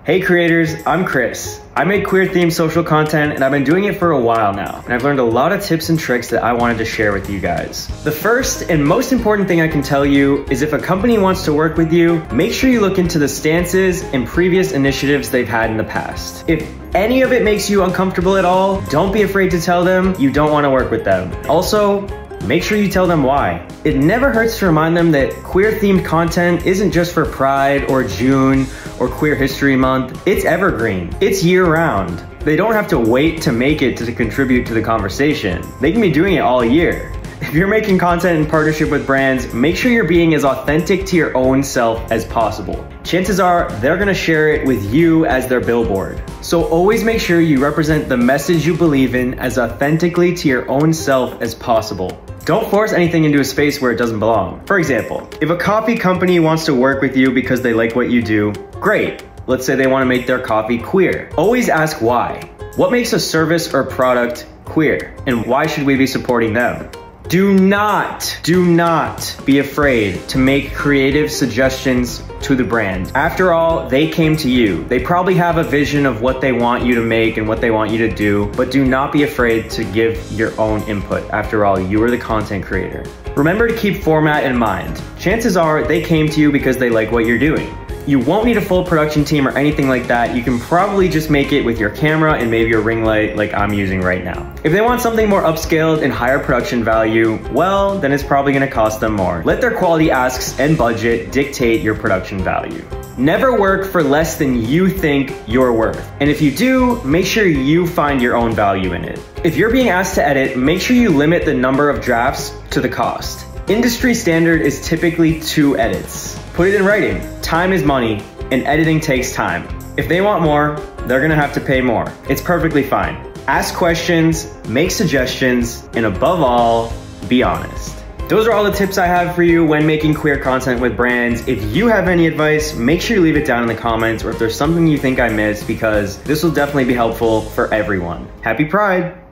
Hey creators, I'm Chris. I make queer-themed social content and I've been doing it for a while now, and I've learned a lot of tips and tricks that I wanted to share with you guys. The first and most important thing I can tell you is if a company wants to work with you, make sure you look into the stances and previous initiatives they've had in the past. If any of it makes you uncomfortable at all, don't be afraid to tell them you don't want to work with them. Also, make sure you tell them why. It never hurts to remind them that queer-themed content isn't just for Pride or June or Queer History Month. It's evergreen. It's year-round. They don't have to wait to make it to contribute to the conversation. They can be doing it all year. If you're making content in partnership with brands, make sure you're being as authentic to your own self as possible. Chances are they're gonna share it with you as their billboard. So always make sure you represent the message you believe in as authentically to your own self as possible. Don't force anything into a space where it doesn't belong. For example, if a coffee company wants to work with you because they like what you do, great. Let's say they want to make their coffee queer. Always ask why. What makes a service or product queer? And why should we be supporting them? Do not be afraid to make creative suggestions to the brand. After all, they came to you. They probably have a vision of what they want you to make and what they want you to do, but do not be afraid to give your own input. After all, you are the content creator. Remember to keep format in mind. Chances are they came to you because they like what you're doing. You won't need a full production team or anything like that. You can probably just make it with your camera and maybe a ring light like I'm using right now. If they want something more upscaled and higher production value, well, then it's probably gonna cost them more. Let their quality asks and budget dictate your production value. Never work for less than you think you're worth. And if you do, make sure you find your own value in it. If you're being asked to edit, make sure you limit the number of drafts to the cost. Industry standard is typically 2 edits. Put it in writing. Time is money, and editing takes time. If they want more, they're gonna have to pay more. It's perfectly fine. Ask questions, make suggestions, and above all, be honest. Those are all the tips I have for you when making queer content with brands. If you have any advice, make sure you leave it down in the comments, or if there's something you think I missed, because this will definitely be helpful for everyone. Happy Pride!